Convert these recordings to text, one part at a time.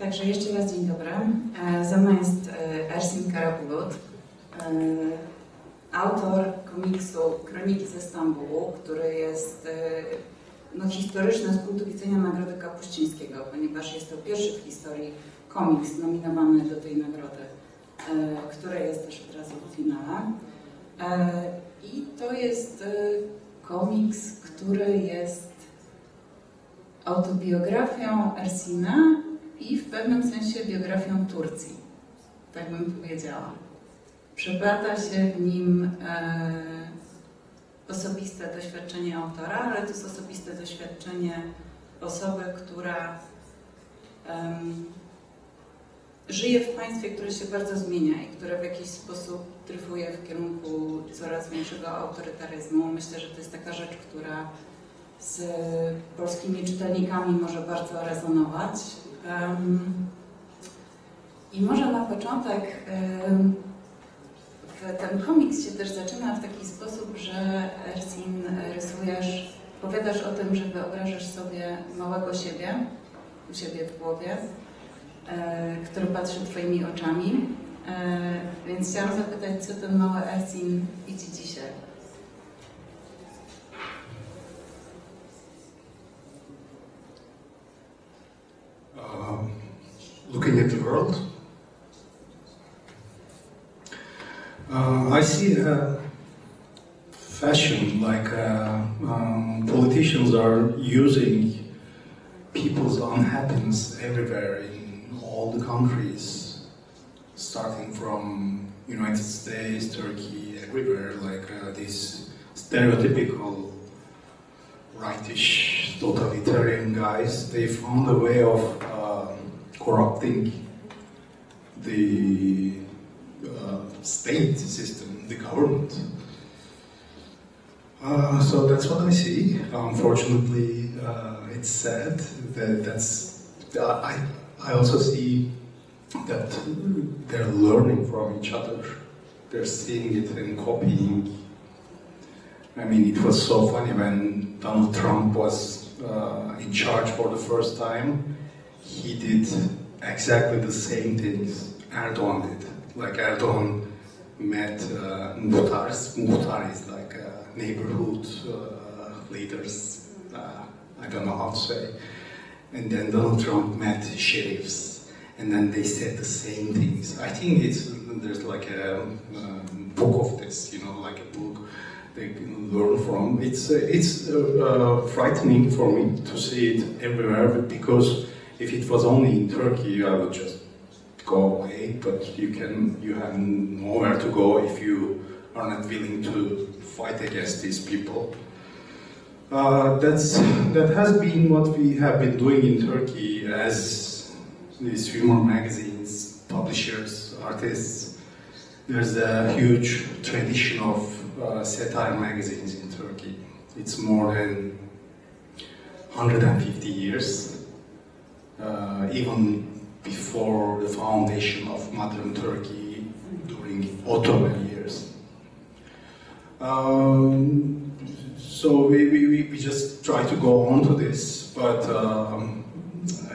Także jeszcze raz dzień dobry. Ze mną jest Ersin Karabulut, autor komiksu Kroniki ze Stambułu, który jest historyczny z punktu widzenia Nagrody Kapuścińskiego, ponieważ jest to pierwszy w historii komiks nominowany do tej nagrody, który jest też od razu w finale. I to jest komiks, który jest autobiografią Ersina i w pewnym sensie biografią Turcji, tak bym powiedziała. Przeplata się w nim osobiste doświadczenie autora, ale to jest osobiste doświadczenie osoby, która żyje w państwie, które się bardzo zmienia i które w jakiś sposób dryfuje w kierunku coraz większego autorytaryzmu. Myślę, że to jest taka rzecz, która z polskimi czytelnikami może bardzo rezonować. I może na początek ten komiks się też zaczyna w taki sposób, że Ersin opowiadasz o tym, że wyobrażasz sobie małego siebie, u siebie w głowie, który patrzy twoimi oczami. Więc chciałam zapytać, co ten mały Ersin widzi dzisiaj? Looking at the world, I see fashion like politicians are using people's unhappiness everywhere in all the countries, starting from United States, Turkey, everywhere, like these stereotypical rightish totalitarian guys. They found a way of corrupting the state system, the government. So that's what I see. Unfortunately, it's sad that I also see that they're learning from each other. They're seeing it and copying. I mean, it was so funny when Donald Trump was in charge for the first time. He did exactly the same things Erdogan did. Like Erdogan met muhtars. Muhtar is like neighborhood leaders. I don't know how to say. And then Donald Trump met sheriffs, and then they said the same things. I think there's like a book of this, like a book they can learn from. It's frightening for me to see it everywhere, because if it was only in Turkey, I would just go away. But you have nowhere to go if you are not willing to fight against these people. That has been what we have been doing in Turkey as these humor magazines, publishers, artists. There's a huge tradition of satire magazines in Turkey. It's more than 150 years. Even before the foundation of modern Turkey during Ottoman years. So we just try to go on to this, but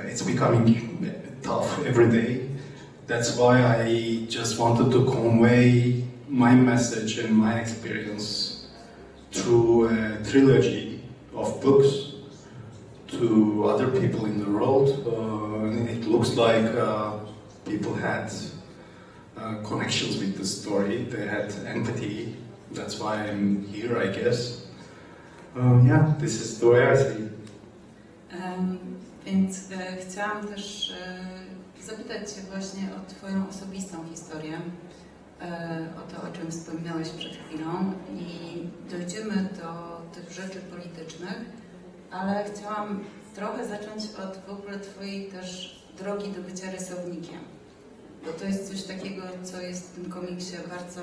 it's becoming tough every day. That's why I just wanted to convey my message and my experience through a trilogy of books to other people in the world. And it looks like people had connections with the story, they had empathy. That's why I'm here, I guess. Yeah, this is the way I see. Więc chciałam też zapytać Cię właśnie o Twoją osobistą historię, o to, o czym wspominałeś przed chwilą, i dojdziemy do tych rzeczy politycznych, ale chciałam trochę zacząć od w ogóle Twojej też drogi do bycia rysownikiem, bo to jest coś takiego, co jest w tym komiksie bardzo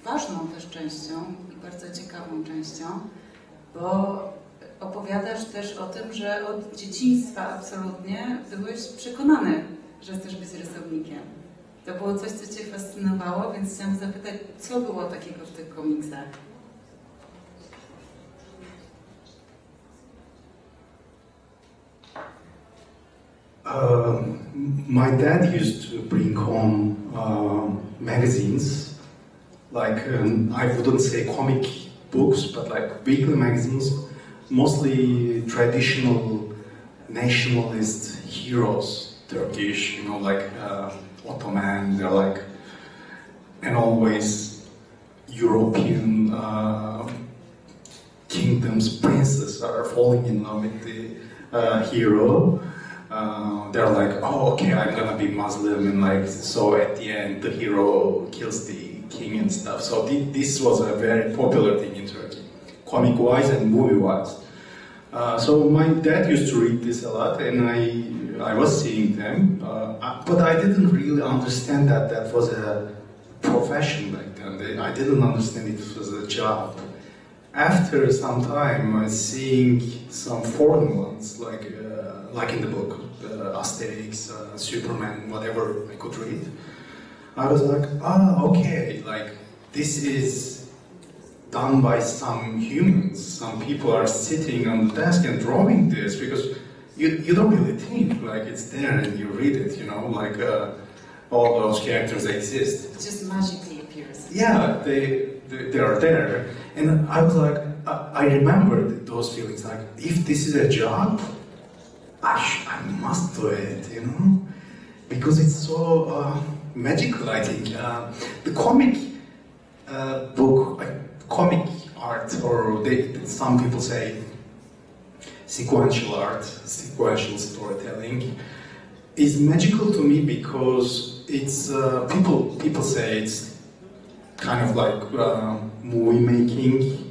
ważną też częścią i bardzo ciekawą częścią, bo opowiadasz też o tym, że od dzieciństwa absolutnie byłeś przekonany, że chcesz być rysownikiem. To było coś, co Cię fascynowało, więc chciałam zapytać, co było takiego w tych komiksach? my dad used to bring home magazines, like I wouldn't say comic books, but like weekly magazines, mostly traditional nationalist heroes, Turkish, you know, like Ottoman, they're like, and always European kingdoms, princes are falling in love with the hero. They're like, oh, okay, I'm gonna be Muslim, and like, so at the end, the hero kills the king and stuff. So this was a very popular thing in Turkey, comic-wise and movie-wise. So my dad used to read this a lot, and I was seeing them, but I didn't really understand that that was a profession back then. I didn't understand it was a job. After some time, I was seeing some foreign ones, like in the book, Asterix, Superman, whatever I could read. I was like, okay, like this is done by some humans. Some people are sitting on the desk and drawing this, because you don't really think, like it's there and you read it, you know, like all those characters exist. It just magically appears. Yeah, they are there. And I was like, I remembered those feelings, like, if this is a job, I must do it, you know? Because it's so magical, I think. The comic book, comic art, or some people say sequential art, sequential storytelling, is magical to me because it's, people say it's kind of like movie making.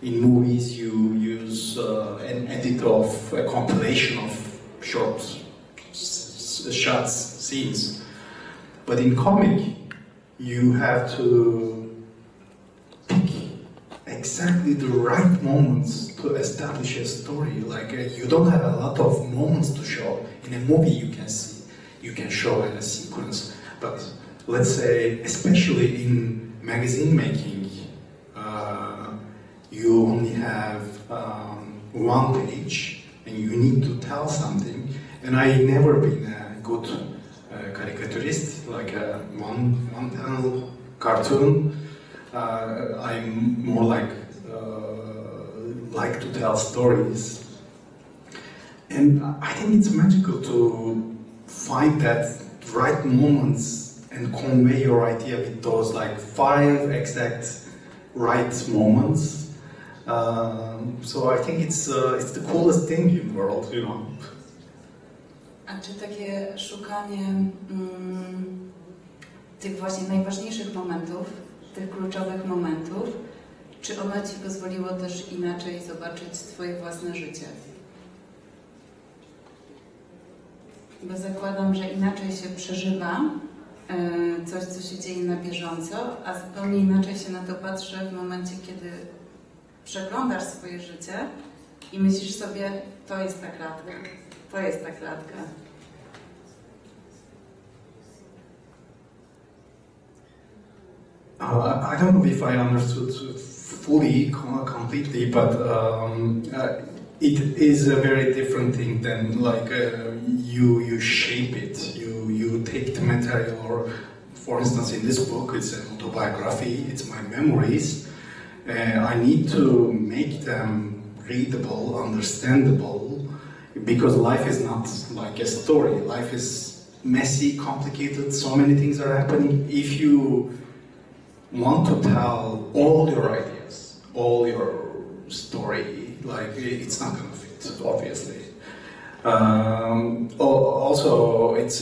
In movies, you use an edit of a compilation of short shots, scenes. But in comic, you have to pick exactly the right moments to establish a story. Like you don't have a lot of moments to show. In a movie, you can show a sequence. But let's say, especially in magazine making, you only have one page and you need to tell something. And I never been a good caricaturist, like a one panel cartoon. I'm more like to tell stories. And I think it's magical to find that right moments and convey your idea with those like 5 exact right moments. So I think it's the coolest thing in the world, you know. A czy takie szukanie tych właśnie najważniejszych momentów, tych kluczowych momentów, czy ono Ci pozwoliło też inaczej zobaczyć Twoje własne życie? Bo zakładam, że inaczej się przeżywa coś, co się dzieje na bieżąco, a zupełnie inaczej się na to patrzy w momencie, kiedy przeglądasz swoje życie i myślisz sobie, to jest ta klatka, to jest ta klatka. I don't know if I understood fully, completely, but it is a very different thing than like you shape it, you take the material, or for instance in this book it's an autobiography, it's my memories. I need to make them readable, understandable, because life is not like a story. Life is messy, complicated, so many things are happening. If you want to tell all your ideas, all your story, like it's not gonna fit, obviously. Also, it's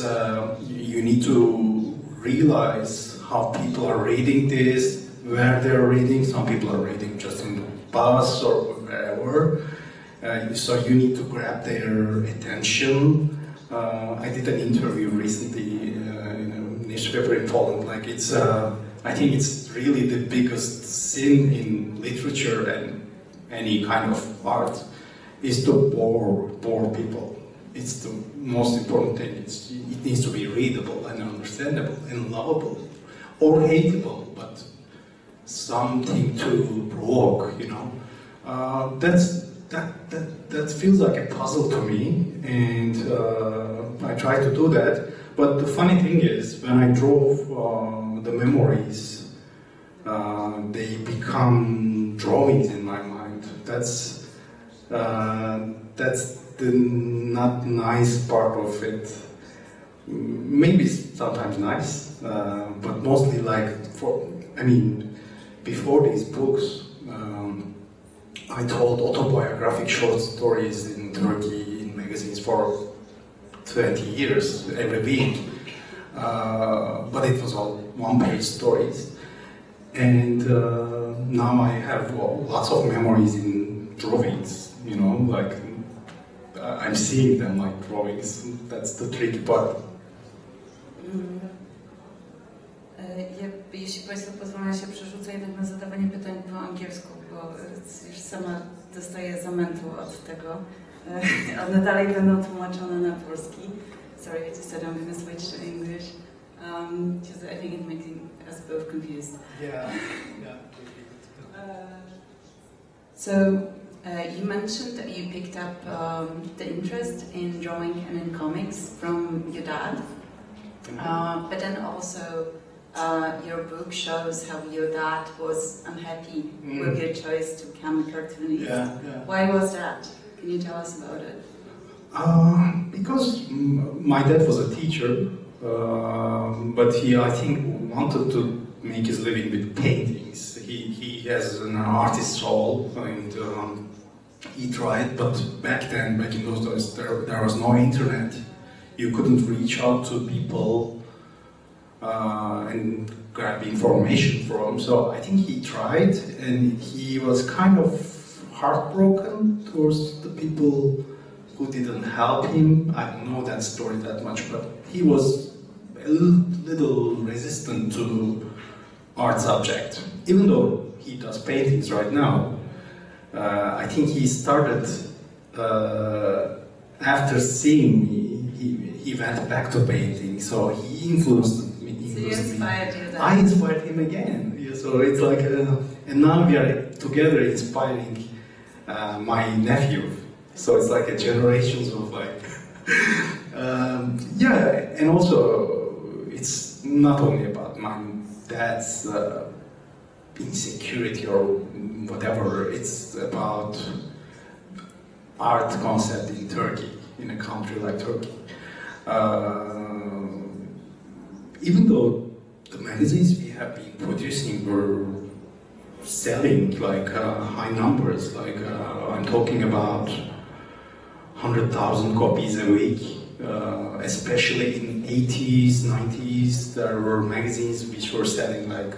you need to realize how people are reading this, where they're reading. Some people are reading just in the bus or wherever. So you need to grab their attention. I did an interview recently in a newspaper in Poland. Like it's, I think it's really the biggest sin in literature and any kind of art is to bore people. It's the most important thing. It needs to be readable and understandable and lovable, or hateable, but something to provoke, you know. That's that feels like a puzzle to me, and I try to do that. But the funny thing is, when I drove the memories, they become drawings in my mind. That's the not nice part of it. Maybe sometimes nice, but mostly like before these books, I told autobiographic short stories in Turkey in magazines for 20 years every week, but it was all one-page stories. And now I have lots of memories in drawings, like I'm seeing them like drawings. That's the tricky part. Jeśli Państwo pozwolą, ja się przerzucę jednak na zadawanie pytań po angielsku, bo już sama dostaję zamętu od tego. One dalej będą tłumaczone na polski. Sorry, I just said I'm going to switch to English. Just I think it makes us both confused. Yeah. You mentioned that you picked up the interest in drawing and in comics from your dad, but then also your book shows how your dad was unhappy with your choice to become a cartoonist. Yeah. Why was that? Can you tell us about it? Because my dad was a teacher, but he, I think, wanted to make his living with paintings. He has an artist soul, and he tried, but back in those days, there was no internet. You couldn't reach out to people and grab information from. So I think he tried, and he was kind of heartbroken towards the people who didn't help him. I don't know that story that much, but he was a little resistant to art subject, even though he does paintings right now. I think he started after seeing me. He went back to painting, so he influenced me. So you inspired you then? I inspired him again. Yeah, so it's like, and now we are together inspiring my nephew. So it's like a generations of like, and also it's not only about my dad's insecurity or whatever, it's about art concept in Turkey, in a country like Turkey. Even though the magazines we have been producing were selling like high numbers, like I'm talking about 100,000 copies a week, especially in 80s, 90s, there were magazines which were selling like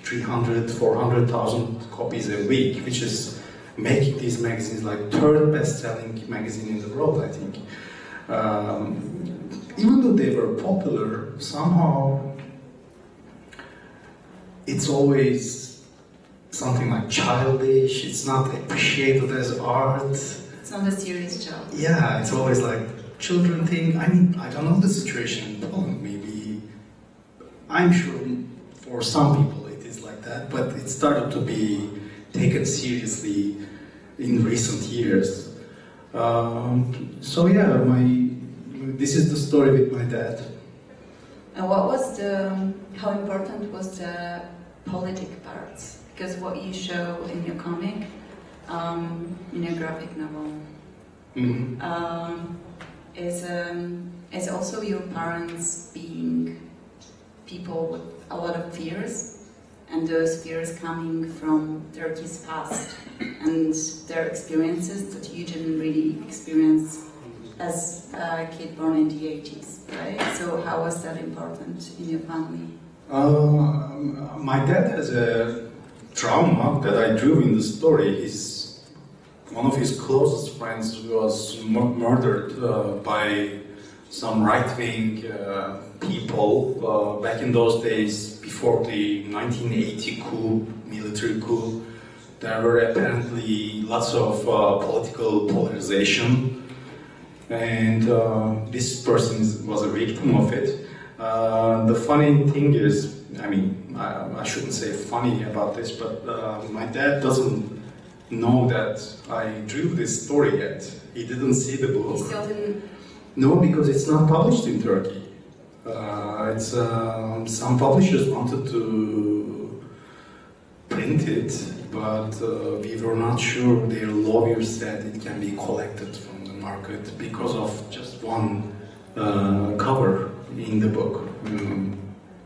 300, 400,000 copies a week, which is making these magazines like third best-selling magazine in the world, I think. Even though they were popular, somehow it's always something like childish, it's not appreciated as art. It's not a serious job. Yeah, it's always like children thing. I mean, I don't know the situation in Poland, maybe. I'm sure for some people it is like that, but it started to be taken seriously in recent years. So yeah, this is the story with my dad. And how important was the politic parts? Because what you show in your comic, in your graphic novel, is also your parents being people with a lot of fears, and those fears coming from Turkey's past and their experiences that you didn't really experience as a kid born in the 80s, right? So how was that important in your family? My dad has a trauma that I drew in the story. One of his closest friends was murdered by some right-wing people back in those days before the 1980 coup, military coup. There were apparently lots of political polarization, and this person was a victim of it. The funny thing is, I mean, I shouldn't say funny about this, but my dad doesn't know that I drew this story yet. He didn't see the book. He still didn't? No, because it's not published in Turkey. Some publishers wanted to print it, but we were not sure. Their lawyers said it can be collected from the market because of just one cover in the book,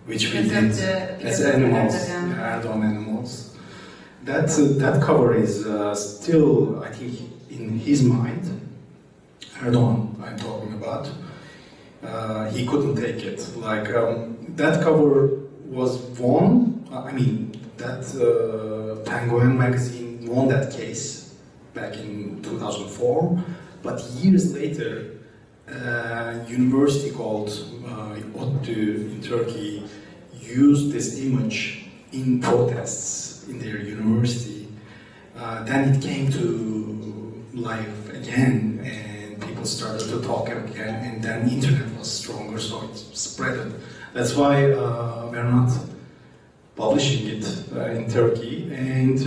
which we did as animals, Erdogan animals. That cover is still, I think, in his mind. Erdogan, I'm talking about. He couldn't take it. Like that cover was won. I mean, that Penguin magazine won that case back in 2004. But years later, a university called ODTÜ in Turkey used this image in protests in their university. Then it came to life again, and people started to talk again, and then the internet was stronger, so it spread it. That's why we're not publishing it in Turkey. And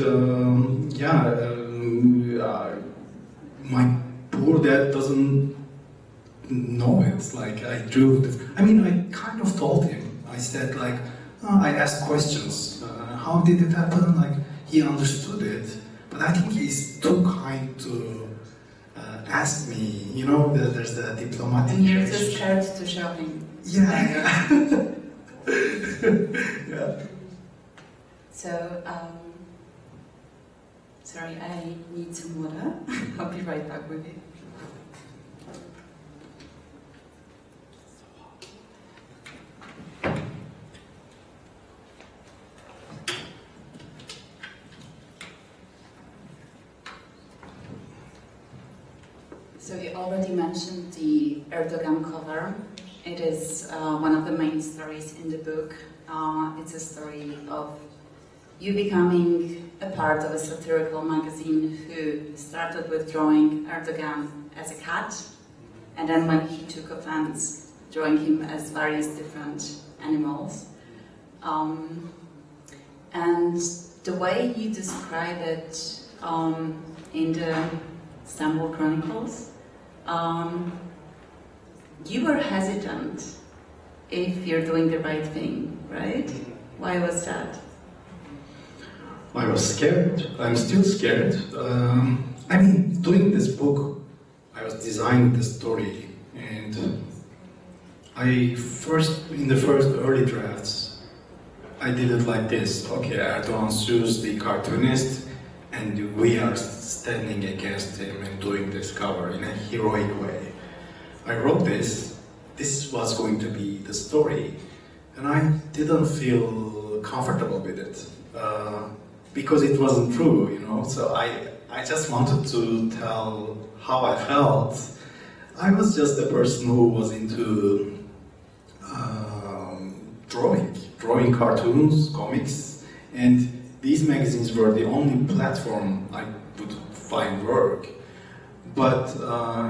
my poor dad doesn't know it. Like I drew this. I mean, I kind of told him. I said like, I asked questions. How did it happen? Like he understood it, but I think he's too kind to ask me. You know, there's the diplomatic. And you're too scared to show him. Yeah. Yeah. So, sorry, I need some water. I'll be right back with you. So you already mentioned the Erdogan cover. It is one of the main stories in the book. It's a story of you becoming a part of a satirical magazine who started with drawing Erdogan as a cat, and then when he took offense, drawing him as various different animals. And the way you describe it in the Stambułu Chronicles, you were hesitant if you're doing the right thing, right? Why was that? I was scared. I'm still scared. I mean, doing this book, I was designing the story, and in the first early drafts, I did it like this. Okay, Erdogan sues the cartoonist, and we are standing against him and doing this cover in a heroic way. I wrote this. This was going to be the story, and I didn't feel comfortable with it. Because it wasn't true, you know, so I just wanted to tell how I felt. I was just a person who was into drawing cartoons, comics, and these magazines were the only platform I would find work. But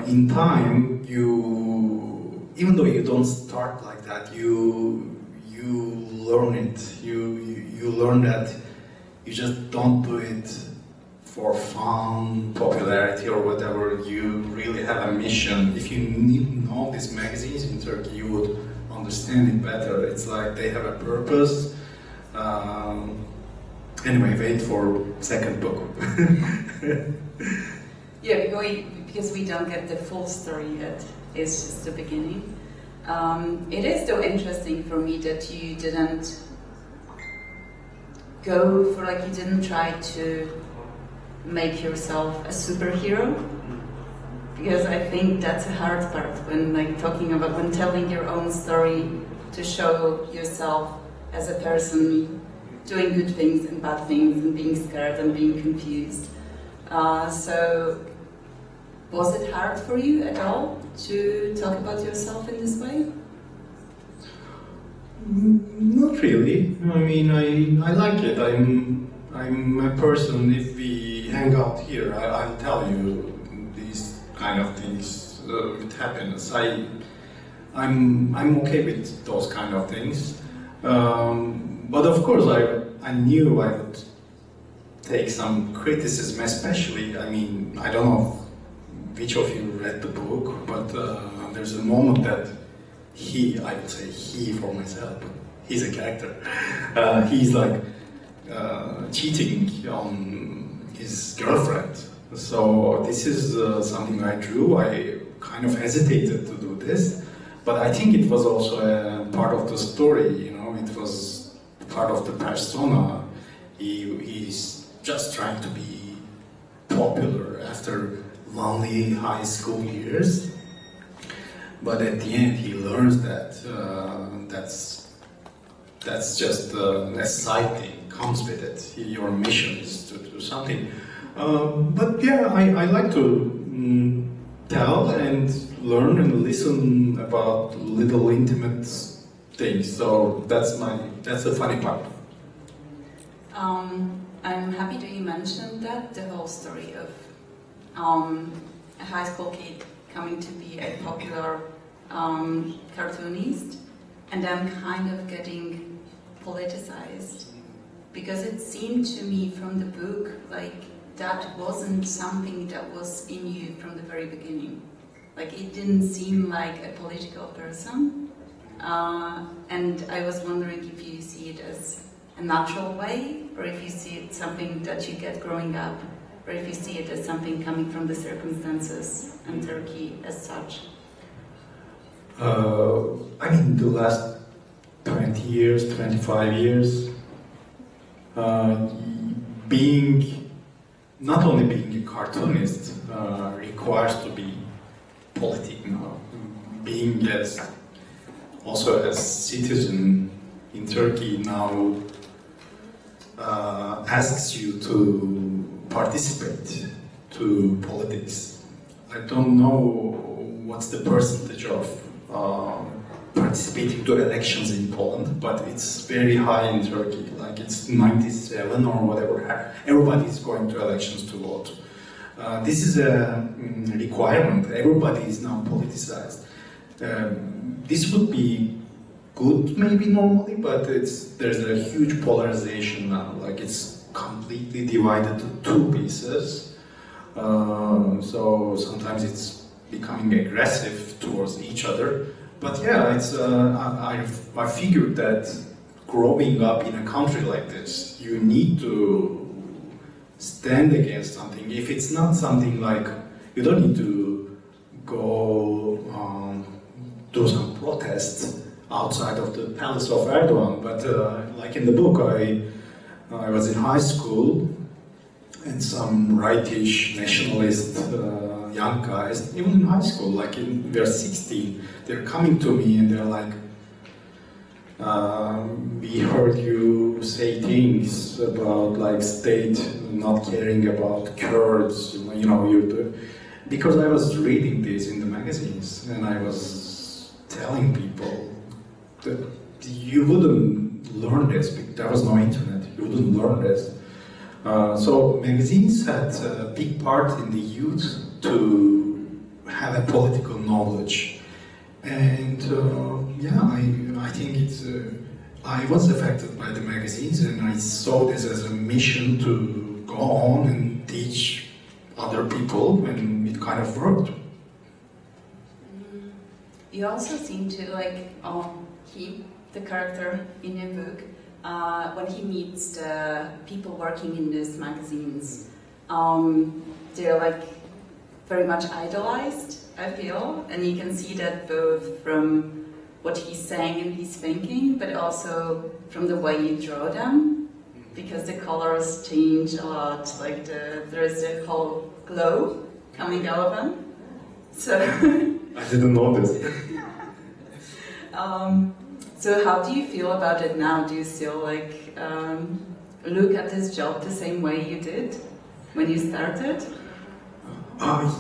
in time, even though you don't start like that, you learn it. You learn that you just don't do it for fun, popularity, or whatever. You really have a mission. If you know these magazines in Turkey, you would understand it better. It's like they have a purpose. Anyway, wait for second book. Yeah, because we don't get the full story yet. It's just the beginning. It is though interesting for me that you didn't go for, like, you didn't try to make yourself a superhero, because I think that's a hard part when, like, when telling your own story, to show yourself as a person doing good things and bad things and being scared and being confused. So was it hard for you at all to talk about yourself in this way? Not really. I mean, I like it. I'm a person. If we hang out here, I'll tell you these kind of things with happiness. I'm okay with those kind of things. But of course, I knew I would take some criticism, especially, I mean, I don't know which of you read the book, but there's a moment that I would say he for myself, but he's a character. He's like cheating on his girlfriend. So this is something I drew. I kind of hesitated to do this, but I think it was also a part of the story, you know, it was part of the persona. He's just trying to be popular after lonely high school years, but at the end he learns that that's just a side thing, comes with it. Your mission is to do something. But yeah, I like to tell and learn and listen about little intimate things. So that's the funny part. I'm happy that you mentioned that, the whole story of a high school kid coming to be a popular cartoonist, and then kind of getting politicized, because it seemed to me from the book like that wasn't something that was in you from the very beginning. Like, it didn't seem like a political person, and I was wondering if you see it as a natural way, or if you see it something that you get growing up, or if you see it as something coming from the circumstances in Turkey as such. I mean, the last 20 years, 25 years, not only being a cartoonist requires to be politic now. Being also as citizen in Turkey now asks you to participate to politics. I don't know what's the percentage of participating to elections in Poland, but it's very high in Turkey. Like, it's 97 or whatever. Everybody is going to elections to vote. This is a requirement. Everybody is now politicized. This would be good, maybe normally, but there's a huge polarization now. Like, it's completely divided to two pieces. So sometimes it's becoming aggressive towards each other. But yeah, I figured that growing up in a country like this, you need to stand against something. If it's not something like, you don't need to go do some protests outside of the palace of Erdogan. But like in the book, I was in high school, and some rightish nationalist young guys, even in high school, like they're 16, they're coming to me and they're like, we heard you say things about like state not caring about Kurds, you know, because I was reading this in the magazines, and I was telling people that you wouldn't learn this, because there was no internet, you wouldn't learn this. So magazines had a big part in the youth to have a political knowledge, and yeah, I think I was affected by the magazines, and I saw this as a mission to go on and teach other people, and it kind of worked. You also seem to like the character in your book, when he meets the people working in these magazines, they're like very much idolized, I feel, and you can see that both from what he's saying and he's thinking, but also from the way you draw them, because the colors change a lot, like there's a whole glow coming out of them. So I didn't notice. So how do you feel about it now? Do you still like look at this job the same way you did when you started?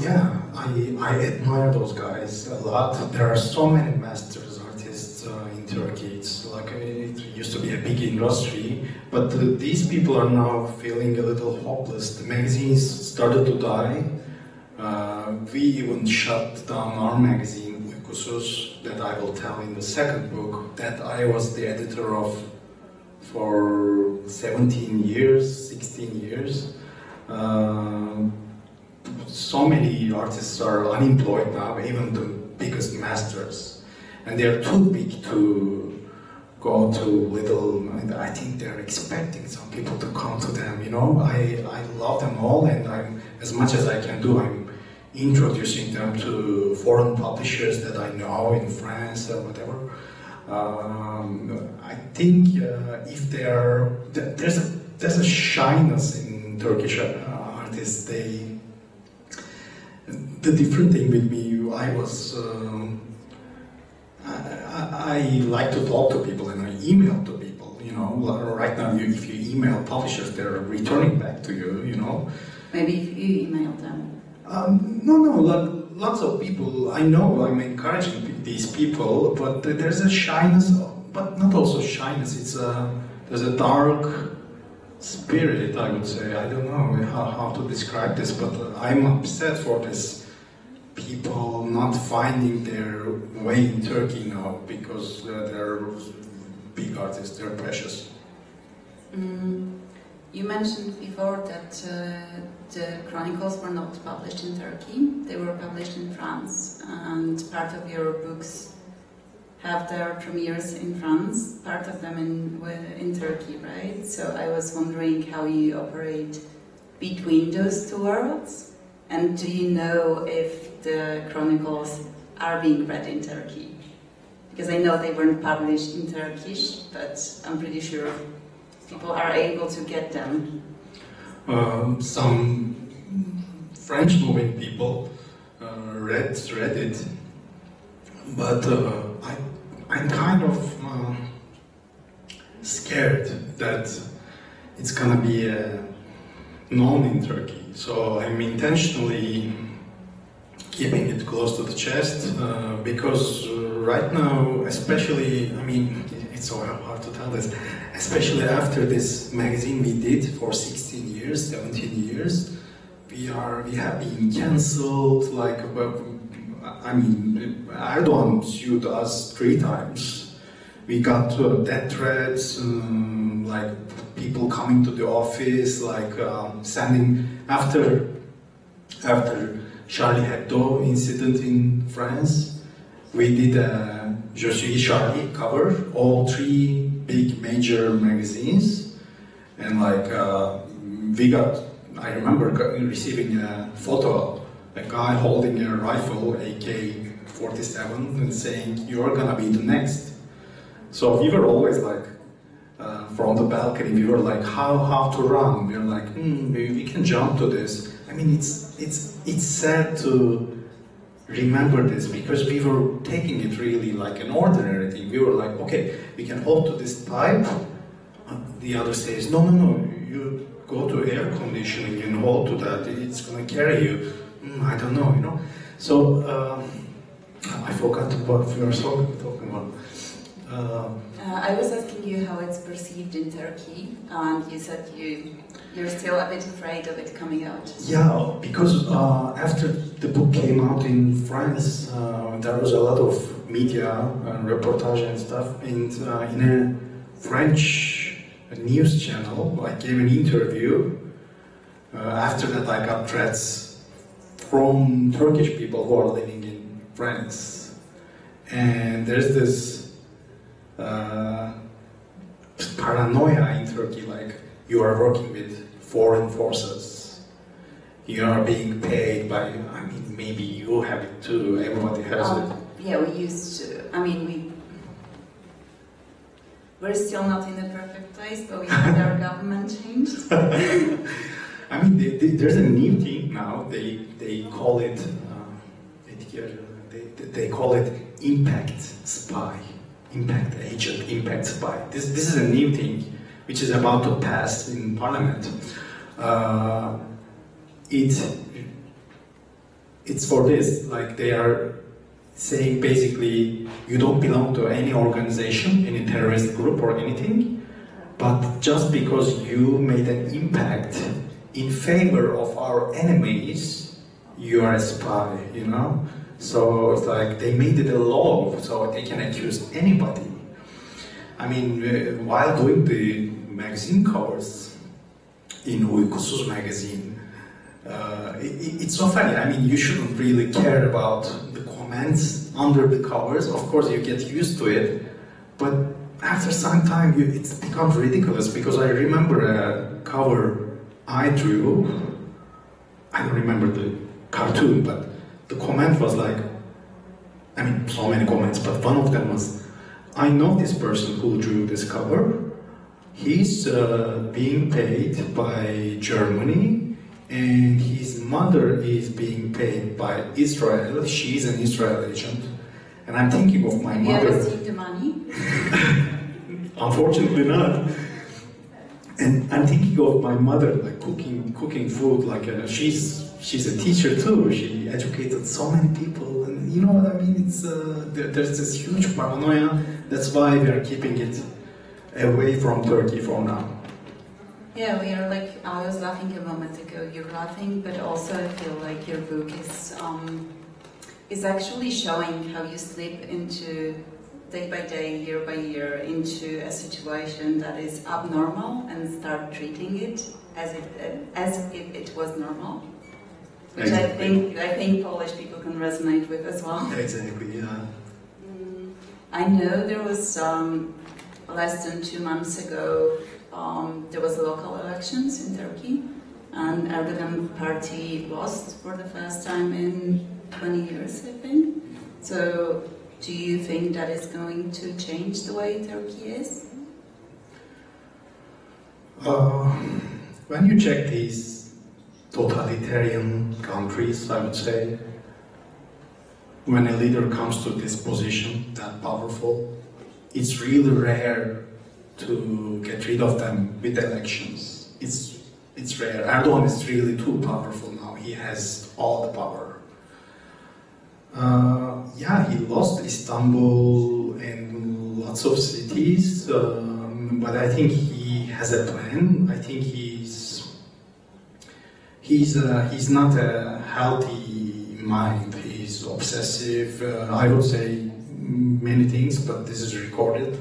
Yeah, I admire those guys a lot. There are so many masters artists in Turkey. It's like it used to be a big industry, but these people are now feeling a little hopeless. The magazines started to die. We even shut down our magazine, that I will tell in the second book, that I was the editor of for 17 years, 16 years. So many artists are unemployed now, even the biggest masters, and they're too big to go to little. I think they're expecting some people to come to them. You know, I love them all, and I'm, as much as I can do, I'm introducing them to foreign publishers that I know in France or whatever. I think if there's a shyness in Turkish artists. The different thing with me, I like to talk to people and I email to people. You know, right now if you email publishers, they're returning back to you. You know. Maybe if you email them. No, lots of people I know. I'm encouraging these people, but there's a shyness, but not also shyness. There's a dark spirit, I would say. I don't know how to describe this, but I'm upset for this people not finding their way in Turkey now because they're big artists. They're precious. You mentioned before that the chronicles were not published in Turkey, they were published in France, and part of your books have their premieres in France, part of them in Turkey, right? So I was wondering how you operate between those two worlds, and do you know if the chronicles are being read in Turkey? Because I know they weren't published in Turkish, but I'm pretty sure people are able to get them. Some French-moving people read it, but I'm kind of scared that it's gonna be known in Turkey. So I'm intentionally keeping it close to the chest because right now, especially, I mean, it's so hard to tell this, especially after this magazine we did for 16 years, 17 years, we have been cancelled, like, I mean, Erdogan sued us 3 times. We got death threats, like people coming to the office, like sending, after Charlie Hebdo incident in France, we did a Je suis Charlie cover, all 3 big major magazines, and like I remember receiving a photo, a guy holding a rifle, AK-47, and saying, "You're gonna be the next." So we were always like, from the balcony, we were like, how to run? We were like, we can jump to this. I mean, it's sad to remember this because we were taking it really like an ordinary thing. We were like, okay, we can hold to this pipe. The other says, no, you go to air conditioning and hold to that. It's going to carry you. I don't know, you know. So I forgot what we were talking about. I was asking you how it's perceived in Turkey, and you said you're still a bit afraid of it coming out. Yeah, because after the book came out in France, there was a lot of media, reportage and stuff, and in a French news channel, I gave an interview. After that, I got threats from Turkish people who are living in France, and there's this paranoia in Turkey, like you are working with foreign forces, you are being paid by, I mean, maybe you have it too, everybody has it. Yeah, we used to, I mean, we're still not in the perfect place, but we had our government changed. I mean, there's a new thing now, they call it, they call it impact spy. Impact agent, impact spy. This is a new thing which is about to pass in Parliament. It's for this, like they are saying basically you don't belong to any organization, any terrorist group or anything, but just because you made an impact in favor of our enemies, you are a spy, you know? So it's like they made it a law, so they can accuse anybody. I mean, while doing the magazine covers in Uykusuz magazine, it's so funny. I mean, you shouldn't really care about the comments under the covers. Of course, you get used to it, but after some time, it becomes ridiculous, because I remember a cover I drew. I don't remember the cartoon, but the comment was like, I mean, so many comments, but one of them was, I know this person who drew this cover. He's being paid by Germany, and his mother is being paid by Israel. She's an Israel agent. And I'm thinking of my mother. Have you received the money? Unfortunately not. And I'm thinking of my mother, like cooking food, like she's a teacher too. She educated so many people, and you know what I mean? It's there's this huge paranoia. That's why we are keeping it away from Turkey for now. Yeah, we are like, I was laughing a moment ago, you're laughing, but also I feel like your book is actually showing how you slip into, day by day, year by year, into a situation that is abnormal and start treating it as if it was normal. Which exactly. I think Polish people can resonate with as well. Exactly, yeah. I know there was less than 2 months ago, there was local elections in Turkey, and Erdogan party lost for the first time in 20 years, I think. So, do you think that is going to change the way Turkey is? When you check these totalitarian countries, I would say, when a leader comes to this position, that powerful, it's really rare to get rid of them with elections. It's rare. Erdogan is really too powerful now. He has all the power. Yeah, he lost Istanbul and lots of cities, but I think he has a plan. I think he's not a healthy mind. He's obsessive. I would say many things, but this is recorded,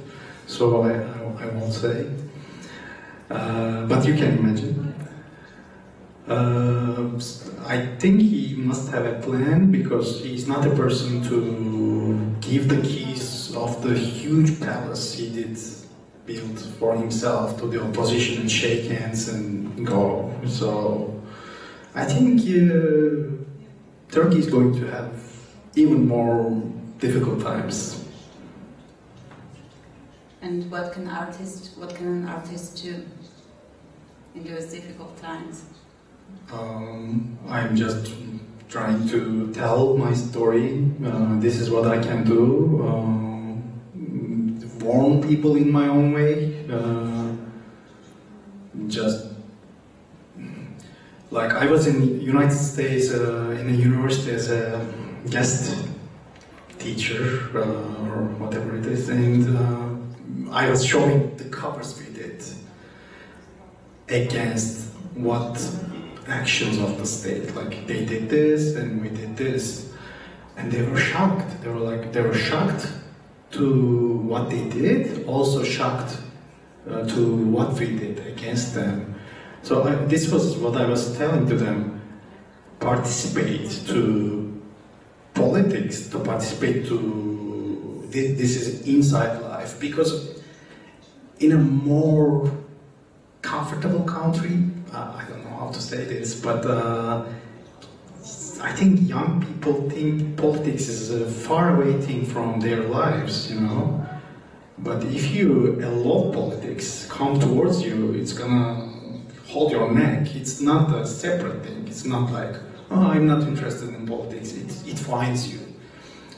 so I won't say. But you can imagine. I think he must have a plan, because he's not a person to give the keys of the huge palace he did build for himself to the opposition and shake hands and go. So I think Turkey is going to have even more difficult times. And what can an artist do in those difficult times? I'm just trying to tell my story. This is what I can do. Warn people in my own way. Just like I was in the United States in a university as a guest teacher or whatever it is, and I was showing the covers we did against what actions of the state, like they did this and we did this, and they were shocked. They were shocked to what they did, also shocked to what we did against them. So this was what I was telling to them: participate to politics, to participate to this is inside life, because in a more comfortable country, I don't know how to say this, but I think young people think politics is a faraway thing from their lives, you know. But if you allow politics come towards you, it's gonna hold your neck. It's not a separate thing. It's not like, oh, I'm not interested in politics. It finds you.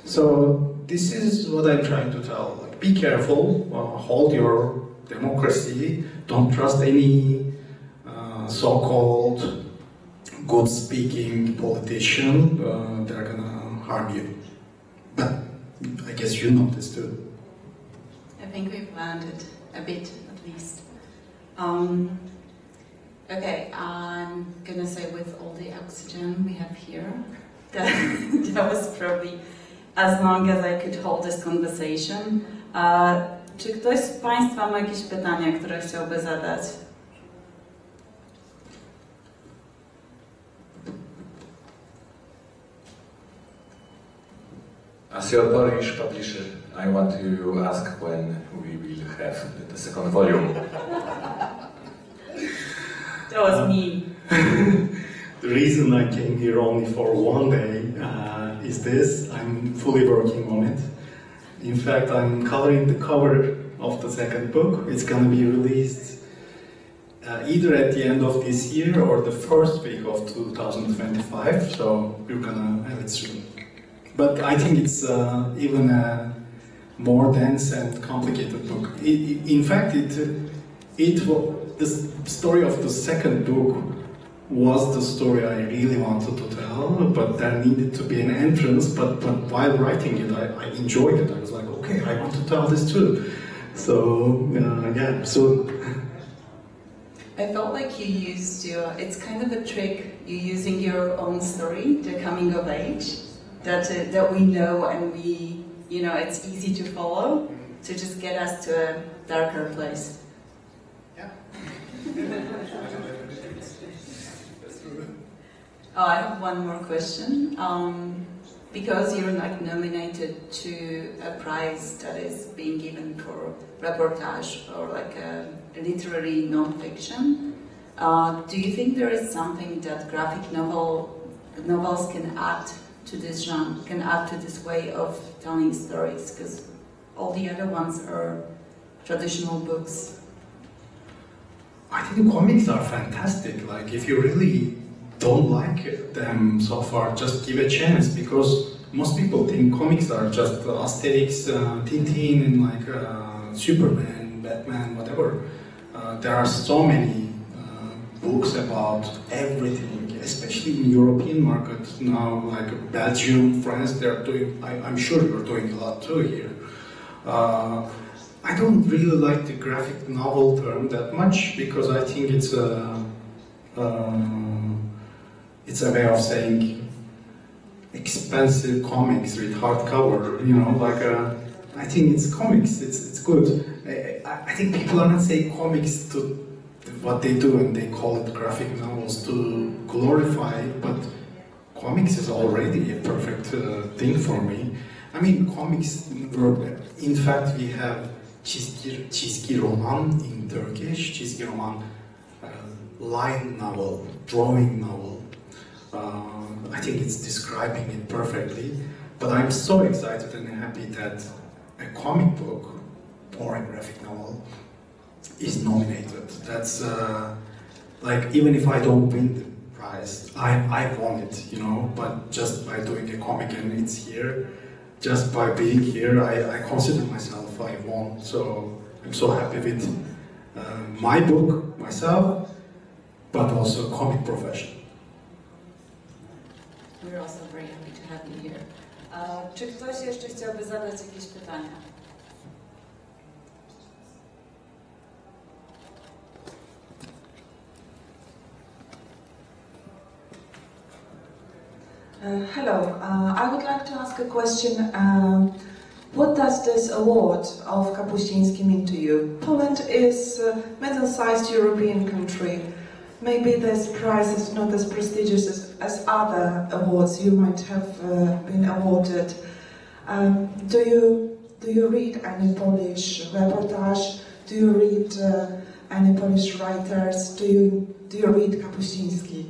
So this is what I'm trying to tell. Like, be careful. Hold your democracy. Don't trust any so-called good-speaking politician. They're gonna harm you. But I guess you know this too. I think we've landed a bit, at least. Okay, I'm gonna say with all the oxygen we have here, that was probably as long as I could hold this conversation. Czy ktoś z Państwa ma jakieś pytania, które chciałby zadać? As your Polish publisher, I want to ask when we will have the second volume. That was me. The reason I came here only for one day is this: I'm fully working on it. In fact, I'm coloring the cover of the second book. It's gonna be released either at the end of this year or the first week of 2025, so you're gonna have it soon. But I think it's even a more dense and complicated book. In fact, the story of the second book was the story I really wanted to tell, but there needed to be an entrance, but while writing it, I enjoyed it. I was like, okay, I want to tell this too. So, yeah, so... I felt like you used it's kind of a trick, you using your own story, the coming of age, that we know and we, it's easy to follow, to just get us to a darker place. Yeah. Oh, I have one more question. Because you're nominated to a prize that is being given for reportage or a literary non-fiction, do you think there is something that graphic novels can add to this genre, can add to this way of telling stories? Because all the other ones are traditional books. I think comics are fantastic. If you really don't like them so far, just give a chance, because most people think comics are just Asterix, Tintin, and Superman, Batman, whatever. There are so many books about everything, especially in European market now, Belgium, France. They're doing. I'm sure you're doing a lot too here. I don't really like the graphic novel term that much, because I think it's a way of saying expensive comics with hardcover, I think it's comics, it's good. I think people are not saying comics to what they do, and they call it graphic novels to glorify it, but comics is already a perfect thing for me. I mean, comics, in fact, we have çizgi roman in Turkish, çizgi roman, line novel, drawing novel. I think it's describing it perfectly, but I'm so excited and happy that a comic book or a graphic novel is nominated. That's even if I don't win the prize, I won it, but just by doing a comic and it's here, just by being here, I consider myself I won. So I'm so happy with my book, myself, but also comic profession. We're also very happy to have you here. Czy ktoś jeszcze chciałby zadać jakieś pytania? Hello, I would like to ask a question. What does this award of Kapuściński mean to you? Poland is a middle-sized European country. Maybe this prize is not as prestigious as other awards you might have been awarded. Do you read any Polish reportage? Do you read any Polish writers? Do you read Kapuściński?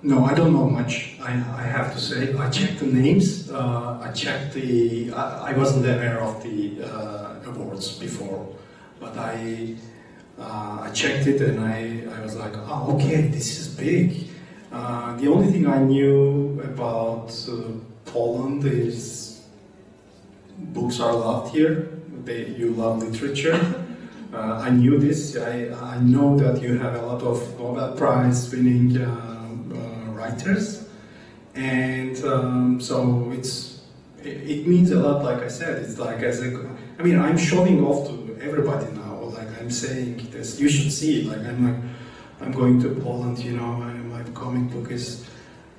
No, I don't know much, I have to say. I checked the names, I wasn't aware of the awards before, but I checked it and I was like, oh, okay, this is big. The only thing I knew about Poland is books are loved here, you love literature. I knew this, I know that you have a lot of Nobel Prize winning writers, and so it means a lot. Like I said, it's like I'm showing off to everybody now. I'm saying this, you should see it. I'm going to Poland, my comic book is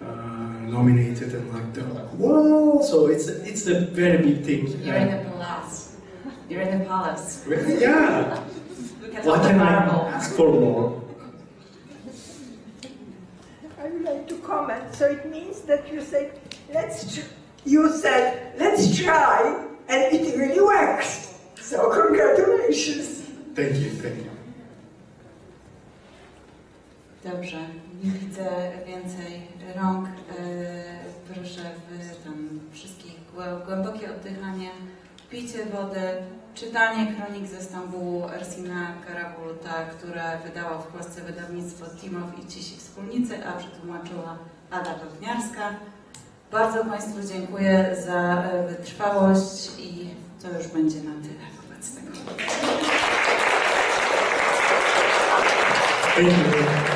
nominated, and they're like, whoa! So it's a very big thing. You're in a palace. You're in the palace. Yeah. Look at What all the can I marble. ask for more? I would like to comment. So it means that you said, let's try, and it really works. So congratulations. Thank you, thank you. Dobrze, nie widzę więcej rąk. Proszę tam wszystkich głębokie oddychanie, picie wody, czytanie kronik ze Stambułu Ersina Karabuluta, które wydało w Polsce wydawnictwo Timow i Cisi Wspólnicy, a przetłumaczyła Ada Pewniarska. Bardzo Państwu dziękuję za wytrwałość i to już będzie na tyle wobec tego. Thank you.